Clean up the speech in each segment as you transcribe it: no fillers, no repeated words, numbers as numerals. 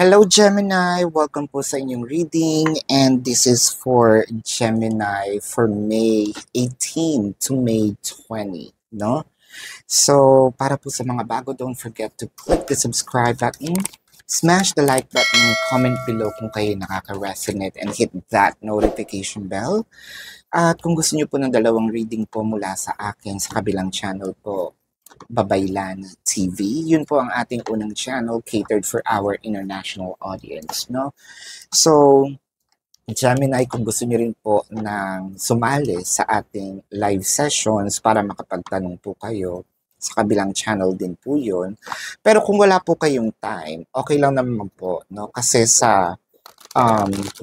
Hello Gemini, welcome po sa inyong reading and this is for Gemini for May 18 to May 20, no? So, para po sa mga bago, don't forget to click the subscribe button, smash the like button, comment below kung kayo nakaka-resonate and hit that notification bell. At kung gusto niyo po ng dalawang reading po mula sa akin sa kabilang channel po, Babaylan TV. Yun po ang ating unang channel catered for our international audience, no? So, Gemini, kung gusto niyo rin po ng sumali sa ating live sessions para makapagtanong po kayo, sa kabilang channel din po yun. Pero kung wala po kayong time, okay lang naman po, no? Kasi sa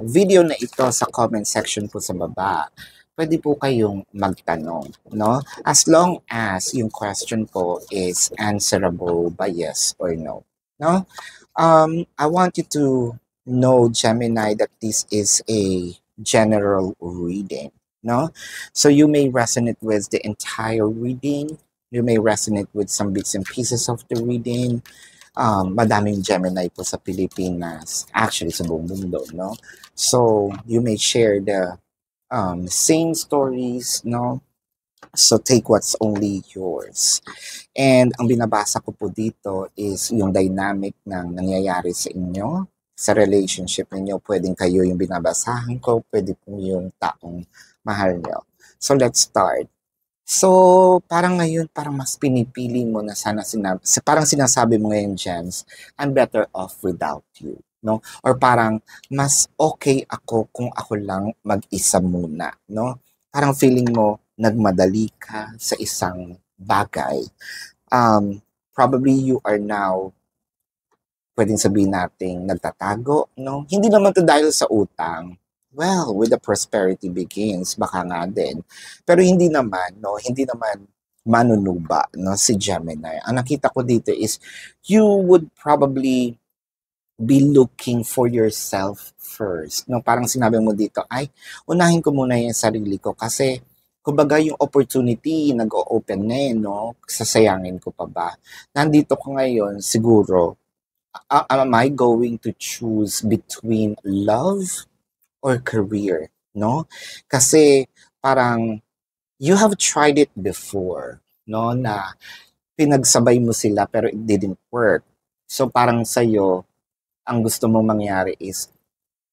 video na ito sa comment section po sa baba, pwede po kayong magtanong, no? As long as yung question po is answerable by yes or no, no? I want you to know, Gemini, that this is a general reading, no? So you may resonate with the entire reading, you may resonate with some bits and pieces of the reading. Madaming Gemini po sa Pilipinas, actually sa buong mundo, no? So you may share the same stories, no? So take what's only yours. And ang binabasa ko po dito is yung dynamic ng nangyayari sa inyo, sa relationship ninyo. Pwedeng kayo yung binabasahan ko, pwede po yung taong mahal nyo. So let's start. So, parang ngayon, parang mas pinipili mo na parang sinasabi mo ngayon, Gems, I'm better off without you, no? Or parang, mas okay ako kung ako lang mag-isa muna, no? Parang feeling mo, nagmadali ka sa isang bagay. Probably you are now, pwedeng sabihin natin, nagtatago, no? Hindi naman to dahil sa utang. Well, with the prosperity begins, baka nga din. Pero hindi naman, no? Hindi naman manunuba, no? Si Gemini. Ang nakita ko dito is, you would probably be looking for yourself first. No? Parang sinabi mo dito, ay, unahin ko muna yung sarili ko kasi kumbaga yung opportunity nag-o-open na eh, no? Sasayangin ko pa ba? Nandito ko ngayon, siguro, am I going to choose between love or career, no? Kasi parang you have tried it before, no? Na pinagsabay mo sila pero it didn't work. So parang sa'yo, ang gusto mong mangyari is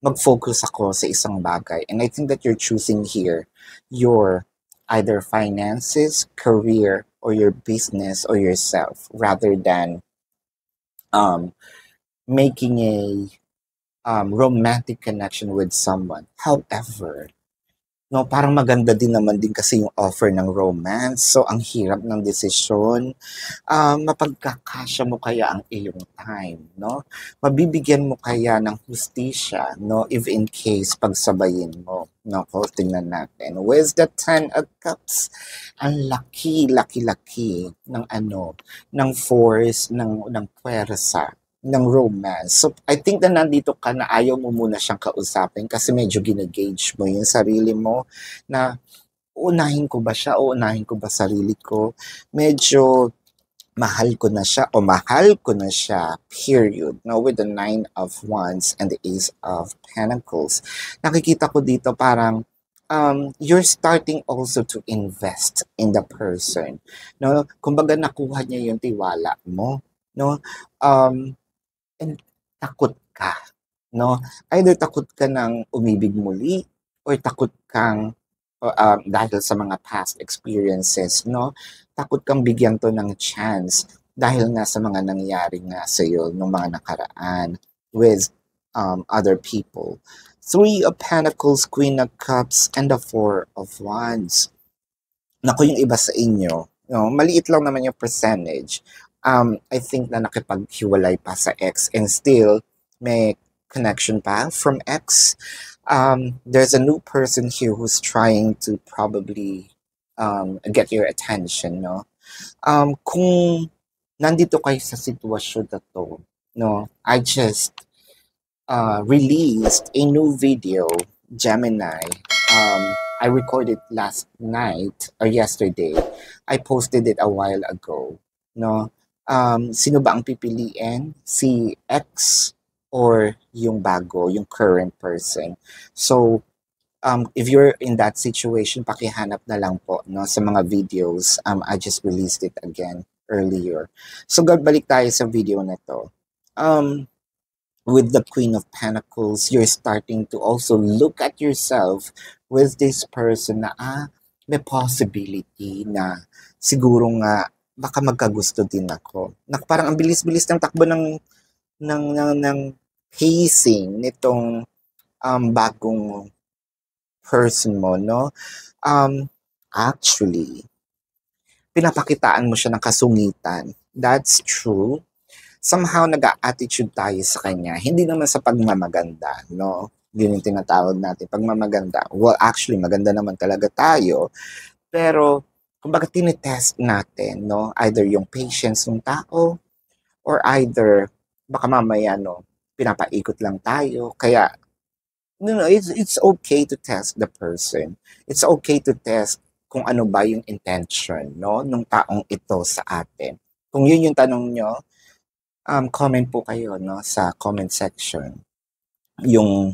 mag-focus ako sa isang bagay. And I think that you're choosing here your either finances, career, or your business or yourself rather than making a romantic connection with someone. However, no, parang maganda din naman din kasi yung offer ng romance. So, ang hirap ng desisyon. Mapagkakasya mo kaya ang iyong time, no? Mabibigyan mo kaya ng hustisya, no? If in case pagsabayin mo. No, tingnan natin. With the 10 of Cups, ang laki ng force, ng puwersa ng romance. So, I think na nandito ka na ayaw mo muna siyang kausapin kasi medyo ginagauge mo yung sarili mo na unahin ko ba siya o unahin ko ba sarili ko? Medyo mahal ko na siya o mahal ko na siya, period. No, with the 9 of Wands and the Ace of Pentacles. Nakikita ko dito parang you're starting also to invest in the person. No, kumbaga nakuha niya yung tiwala mo. No, and takot ka, no? Either takot ka ng umibig muli or takot kang dahil sa mga past experiences, no? Takot kang bigyan to ng chance dahil nga sa mga nangyari nga sa iyo ng mga nakaraan with other people. 3 of Pentacles, Queen of Cups, and the 4 of Wands. Naku, yung iba sa inyo, no, maliit lang naman yung percentage. I think na nakipaghiwalay pa sa ex and still may connection pa from ex. There's a new person here who's trying to probably get your attention, no? Kung nandito kayo sa sitwasyon na to, no, I just released a new video, Gemini. I recorded last night or yesterday. I posted it a while ago, no? Sino ba ang pipiliin? Si X or yung bago, yung current person. So, if you're in that situation, pakihanap na lang po no, sa mga videos. I just released it again earlier. So, balik tayo sa video na to. With the Queen of Pentacles, you're starting to also look at yourself with this person na may possibility na siguro nga baka magkagusto din ako. Na parang ang bilis-bilis ng takbo ng pacing nitong bagong person mo, no? Actually, pinapakitaan mo siya ng kasungitan. That's true. Somehow nag-attitude tayo sa kanya. Hindi naman sa pagmamaganda, no? Yun yung tinatawag natin, pagmamaganda. Well, actually, maganda naman talaga tayo. Pero, kumbaga tinitest natin, no? Either yung patience ng tao, or either, baka mamaya, no, pinapaikot lang tayo. Kaya, it's okay to test the person. It's okay to test kung ano ba yung intention, no, nung taong ito sa atin. Kung yun yung tanong nyo, comment po kayo no sa comment section yung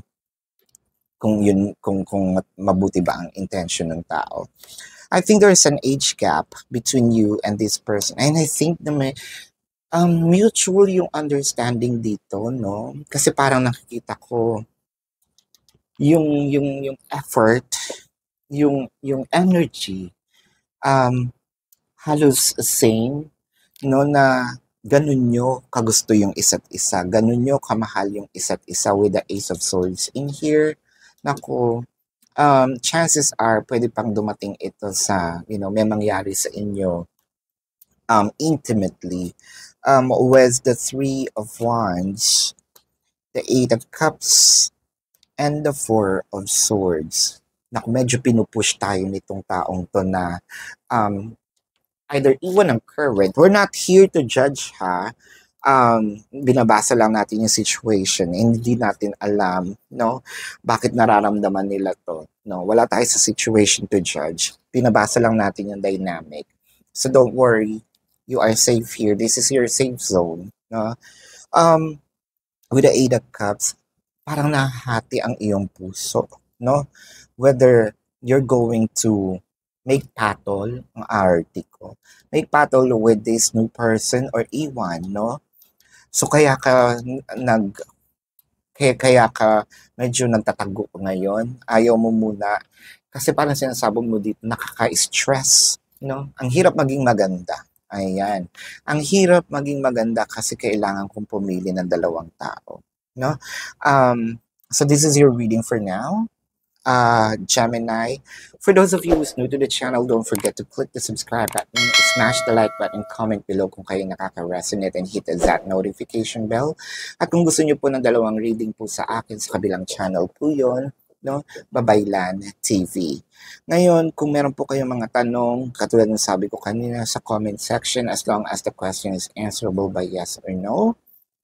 kung mabuti ba ang intention ng tao. I think there's an age gap between you and this person, and I think na may mutual yung understanding dito, no, kasi parang nakikita ko yung effort, yung energy, halos same, no, na ganun nyo kagusto yung isa't isa, ganun nyo kamahal yung isa't isa with the Ace of Swords in here. Naku, chances are pwede pang dumating ito sa, may mangyari sa inyo intimately. With the Three of Wands, the Eight of Cups, and the Four of Swords. Naku, medyo pinupush tayo nitong taong to na either iwan ng current. We're not here to judge, ha? Binabasa lang natin yung situation. Hindi natin alam, no? Bakit nararamdaman nila to, no? Wala tayo sa situation to judge. Binabasa lang natin yung dynamic. So don't worry. You are safe here. This is your safe zone, no? With the Eight of Cups, parang nahati ang iyong puso, no? Whether you're going to make battle, ang artiko, make battle with this new person or iwan, no? So kaya ka medyo nagtatago ngayon, ayaw mo muna, kasi parang sinasabi mo dito, nakaka-stress, no? Ang hirap maging maganda. Ayan. Ang hirap maging maganda kasi kailangan kong pumili ng dalawang tao, no? So this is your reading for now. Gemini. For those of you who's new to the channel, don't forget to click the subscribe button, smash the like button, comment below kung kayo nakaka-resonate, and hit that notification bell. At kung gusto nyo po ng dalawang reading po sa akin sa kabilang channel po yun, no? Babaylan TV. Ngayon, kung meron po kayong mga tanong, katulad ng sabi ko kanina sa comment section, as long as the question is answerable by yes or no.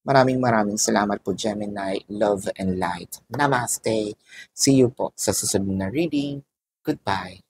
Maraming salamat po, Gemini. Love and light. Namaste. See you po sa susunod na reading. Goodbye.